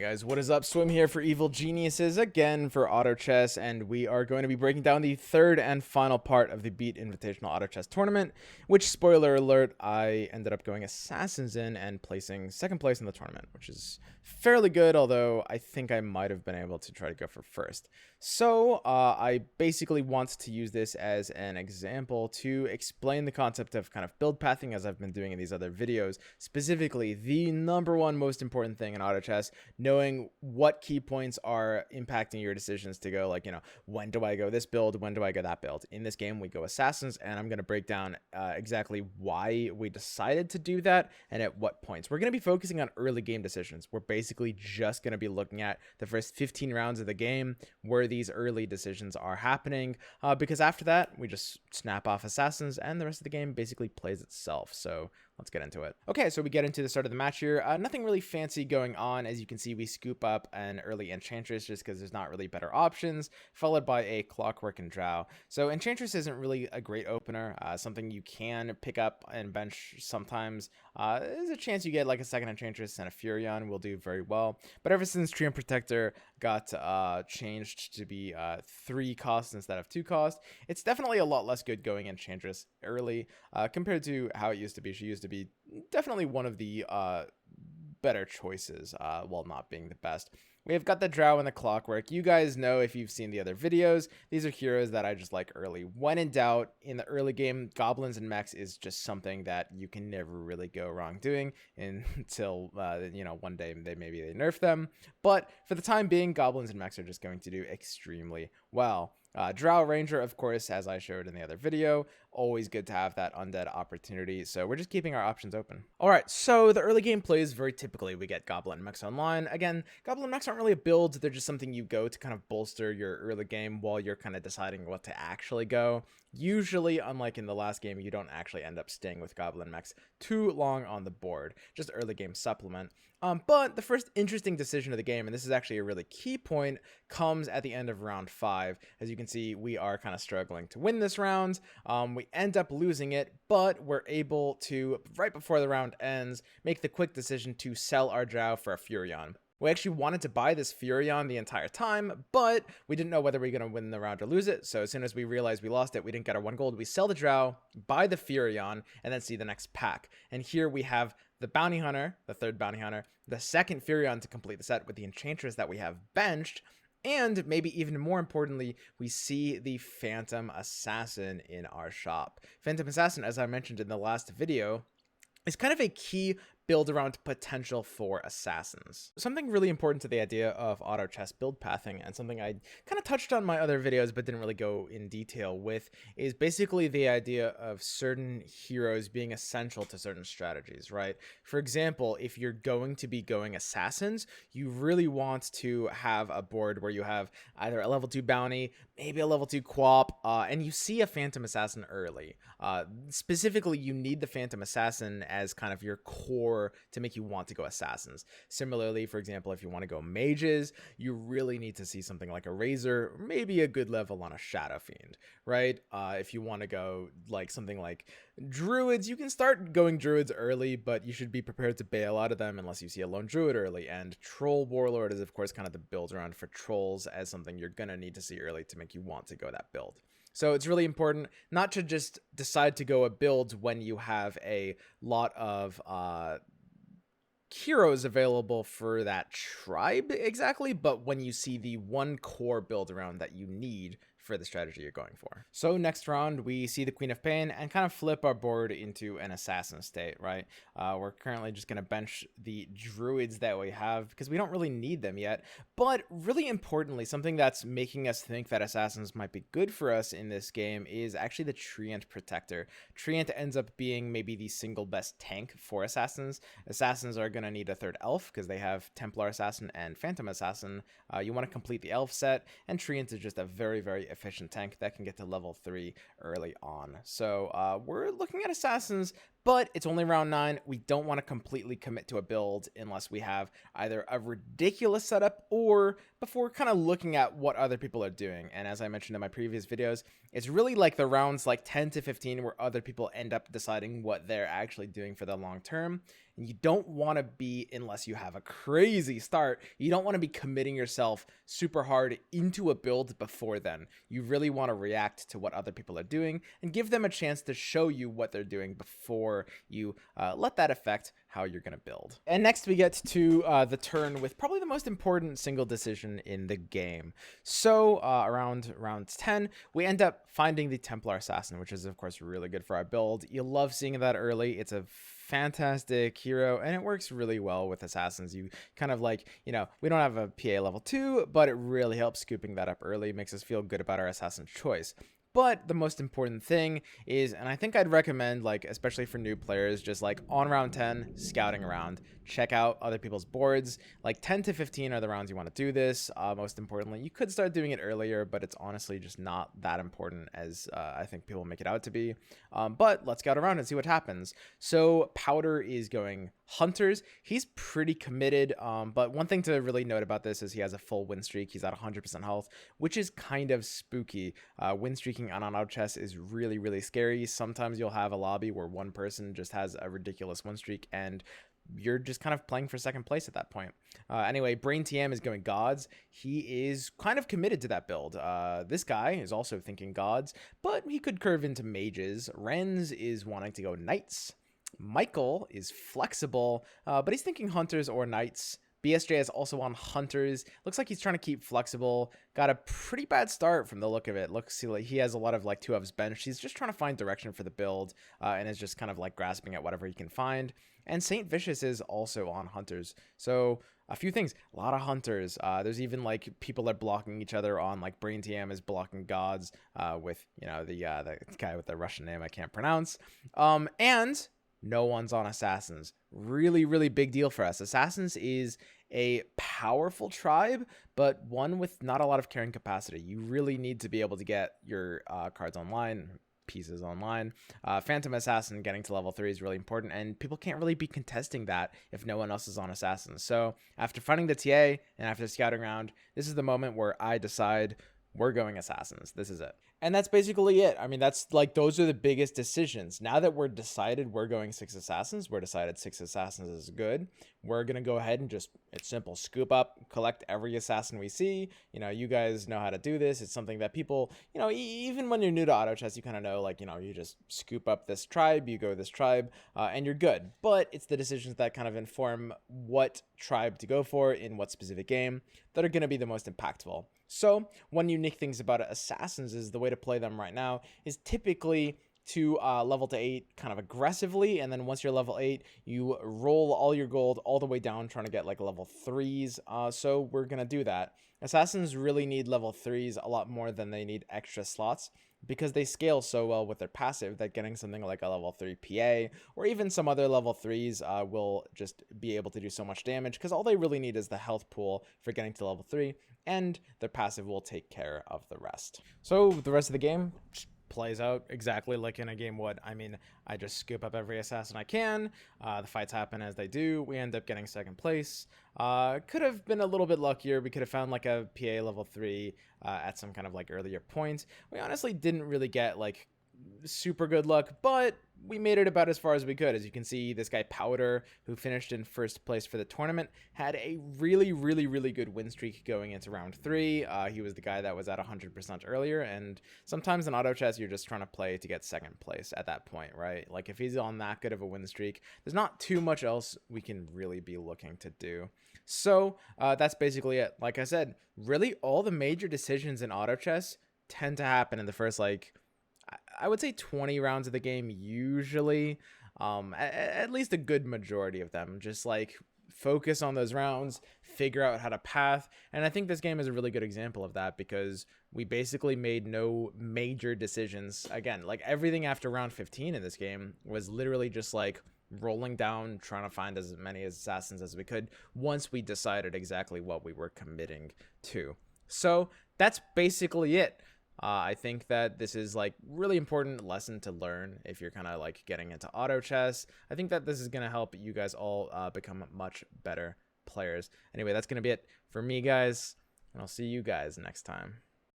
Hey guys, what is up? Swim here for Evil Geniuses again for Auto Chess, and we are going to be breaking down the third and final part of the BEAT Invitational Auto Chess Tournament, which, spoiler alert, I ended up going Assassins in and placing second place in the tournament, which is fairly good, although I think I might have been able to try to go for first. So I basically want to use this as an example to explain the concept of kind of build pathing as I've been doing in these other videos, specifically the number one most important thing in auto chess, knowing what key points are impacting your decisions to go, like, when do I go this build, when do I go that build. In this game we go Assassins, and I'm going to break down exactly why we decided to do that and at what points. We're going to be focusing on early game decisions. We're basically just going to be looking at the first 15 rounds of the game where these early decisions are happening, because after that we just snap off Assassins and the rest of the game basically plays itself. So let's get into it. Okay, so we get into the start of the match here. Nothing really fancy going on. As you can see, we scoop up an early Enchantress just because there's not really better options, followed by a Clockwork and Drow. So Enchantress isn't really a great opener, something you can pick up and bench sometimes. There's a chance you get like a second Enchantress, and a Furion will do very well. But ever since Treant Protector got changed to be 3 cost instead of 2 cost, it's definitely a lot less good going Enchantress early compared to how it used to be. She used to be definitely one of the better choices, while not being the best. We've got the Drow and the Clockwork. You guys know, if you've seen the other videos, these are heroes that I just like early. When in doubt, in the early game, Goblins and Mechs is just something that you can never really go wrong doing until, one day maybe they nerf them. But for the time being, Goblins and Mechs are just going to do extremely well. Drow Ranger, of course, as I showed in the other video, always good to have that undead opportunity, so we're just keeping our options open. Alright, so the early game plays very typically. We get Goblin Mechs online. Again, Goblin Mechs aren't really a build, they're just something you go to kind of bolster your early game while you're kind of deciding what to actually go. Usually, unlike in the last game, you don't actually end up staying with Goblin Mechs too long on the board, just early game supplement. But the first interesting decision of the game, and this is actually a really key point, comes at the end of round 5. As you can see, we are kind of struggling to win this round. We end up losing it, but we're able to, right before the round ends, make the quick decision to sell our Drow for a Furion. We actually wanted to buy this Furion the entire time, but we didn't know whether we were going to win the round or lose it. So as soon as we realized we lost it, we didn't get our 1 gold. We sell the Drow, buy the Furion, and then see the next pack. And here we have the Bounty Hunter, the 3rd Bounty Hunter, the 2nd Furion to complete the set with the Enchantress that we have benched, and maybe even more importantly, we see the Phantom Assassin in our shop. Phantom Assassin, as I mentioned in the last video, is kind of a key build around potential for Assassins. Something really important to the idea of auto chess build pathing, and something I kind of touched on my other videos but didn't really go in detail with, is basically the idea of certain heroes being essential to certain strategies, right? For example, if you're going to be going Assassins, you really want to have a board where you have either a level 2 bounty, maybe a level 2 quap, and you see a Phantom Assassin early. Specifically, you need the Phantom Assassin as kind of your core to make you want to go Assassins. Similarly, for example, if you want to go Mages, you really need to see something like a Razor, maybe a good level on a Shadow Fiend, right? If you want to go like something like Druids, you can start going Druids early, but you should be prepared to bail out of them unless you see a lone Druid early. And Troll Warlord is, of course, kind of the build around for Trolls as something you're gonna need to see early to make you want to go that build. So it's really important not to just decide to go a build when you have a lot of heroes available for that tribe exactly, but when you see the one core build around that you need for the strategy you're going for. So next round, we see the Queen of Pain and kind of flip our board into an Assassin state, right? We're currently just going to bench the Druids that we have because we don't really need them yet. But really importantly, something that's making us think that Assassins might be good for us in this game is actually the Treant Protector. Treant ends up being maybe the single best tank for Assassins. Assassins are going to need a 3rd elf because they have Templar Assassin and Phantom Assassin. You want to complete the elf set, and Treant is just a very, very efficient tank that can get to level 3 early on. So we're looking at Assassins, but it's only round 9. We don't want to completely commit to a build unless we have either a ridiculous setup or before kind of looking at what other people are doing. And as I mentioned in my previous videos, it's really like the rounds like 10 to 15 where other people end up deciding what they're actually doing for the long term. And you don't want to be, unless you have a crazy start, you don't want to be committing yourself super hard into a build before then. You really want to react to what other people are doing and give them a chance to show you what they're doing before you let that affect how you're going to build. And next we get to the turn with probably the most important single decision in the game. So around round 10, we end up finding the Templar Assassin, which is of course really good for our build. You love seeing that early. It's a fantastic hero, and it works really well with assassins. You kind of like, you know, we don't have a PA level 2, but it really helps scooping that up early, makes us feel good about our assassin choice. But the most important thing is, and I think I'd recommend, like, especially for new players, just like on round 10, scouting around, check out other people's boards. Like 10 to 15 are the rounds you want to do this. Most importantly, you could start doing it earlier, but it's honestly just not that important as I think people make it out to be. But let's scout around and see what happens. So Powder is going Hunters. He's pretty committed, but one thing to really note about this is he has a full win streak. He's at 100% health, which is kind of spooky. Win streaking on auto-chess is really, really scary. Sometimes you'll have a lobby where one person just has a ridiculous win streak and you're just kind of playing for second place at that point. Anyway, Brain TM is going Gods. He is kind of committed to that build. This guy is also thinking Gods, but he could curve into Mages. Renz is wanting to go Knights. Michael is flexible, but he's thinking Hunters or Knights. BSJ is also on Hunters. Looks like he's trying to keep flexible. Got a pretty bad start from the look of it. Looks like he has a lot of like 2Fs benched. He's just trying to find direction for the build and is just kind of like grasping at whatever he can find. And Saint Vicious is also on Hunters. So a few things, a lot of Hunters. There's even like people are blocking each other on, like Brain TM is blocking Gods with, you know, the guy with the Russian name I can't pronounce. And no one's on Assassins. Really, really big deal for us. Assassins is a powerful tribe, but one with not a lot of carrying capacity. You really need to be able to get your cards online, pieces online. Phantom Assassin getting to level 3 is really important, and people can't really be contesting that if no one else is on Assassins. So after finding the TA and after scouting around, this is the moment where I decide we're going Assassins. This is it. And that's basically it. I mean, that's like, those are the biggest decisions. Now that we're decided we're going 6 Assassins, we're decided 6 Assassins is good, we're going to go ahead and just, it's simple, scoop up, collect every assassin we see. You know, you guys know how to do this. It's something that people, you know, even when you're new to auto-chess, you kind of know, like, you know, you just scoop up this tribe, you go this tribe, and you're good. But it's the decisions that kind of inform what tribe to go for in what specific game that are going to be the most impactful. So one unique things about Assassins is the way to play them right now is typically to level to 8 kind of aggressively, and then once you're level 8, you roll all your gold all the way down trying to get like level 3s. So we're going to do that. Assassins really need level 3s a lot more than they need extra slots, because they scale so well with their passive that getting something like a level 3 PA or even some other level 3s will just be able to do so much damage, because all they really need is the health pool for getting to level 3, and their passive will take care of the rest. So the rest of the game plays out exactly like in a game would. I mean, I just scoop up every assassin I can. The fights happen as they do. We end up getting second place. Could have been a little bit luckier. We could have found like a PA level 3 at some kind of like earlier point. We honestly didn't really get like super good luck, but we made it about as far as we could. As you can see, this guy Powder, who finished in first place for the tournament, had a really, really, really good win streak going into round 3. He was the guy that was at 100% earlier, and sometimes in auto chess, you're just trying to play to get second place at that point, right? Like if he's on that good of a win streak, there's not too much else we can really be looking to do. So that's basically it. Like I said, really all the major decisions in auto chess tend to happen in the first, like, I would say 20 rounds of the game usually. At least a good majority of them. Just like focus on those rounds, figure out how to path. And I think this game is a really good example of that, because we basically made no major decisions. Again, like everything after round 15 in this game was literally just like rolling down, trying to find as many assassins as we could once we decided exactly what we were committing to. So that's basically it. I think that this is like really important lesson to learn if you're kind of like getting into auto chess. I think that this is going to help you guys all become much better players. Anyway, that's going to be it for me, guys, and I'll see you guys next time.